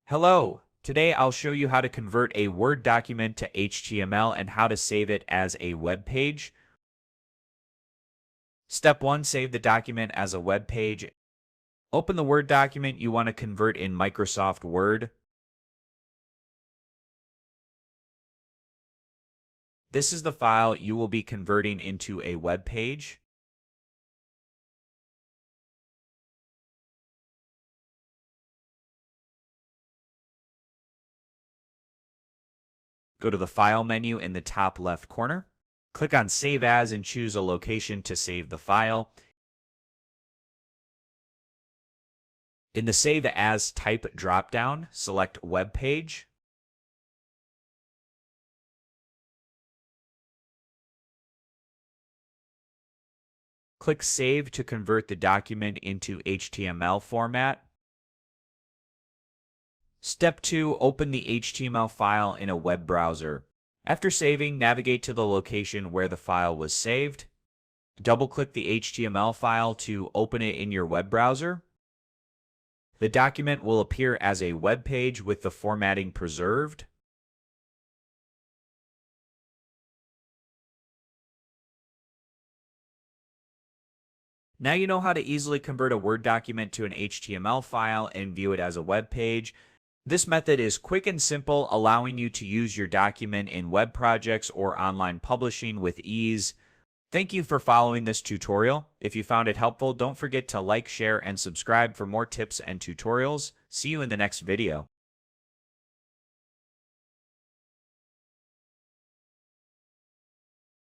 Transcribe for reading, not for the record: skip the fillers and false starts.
Hello! Today I'll show you how to convert a Word document to HTML and how to save it as a web page. Step 1. Save the document as a web page. Open the Word document you want to convert in Microsoft Word. This is the file you will be converting into a web page. Go to the File menu in the top left corner. Click on Save As and choose a location to save the file. In the Save As Type dropdown, select Web Page. Click Save to convert the document into HTML format. Step 2. Open the HTML file in a web browser. After saving, navigate to the location where the file was saved. Double-click the HTML file to open it in your web browser. The document will appear as a web page with the formatting preserved. Now you know how to easily convert a Word document to an HTML file and view it as a web page. This method is quick and simple, allowing you to use your document in web projects or online publishing with ease. Thank you for following this tutorial. If you found it helpful, don't forget to like, share, and subscribe for more tips and tutorials. See you in the next video.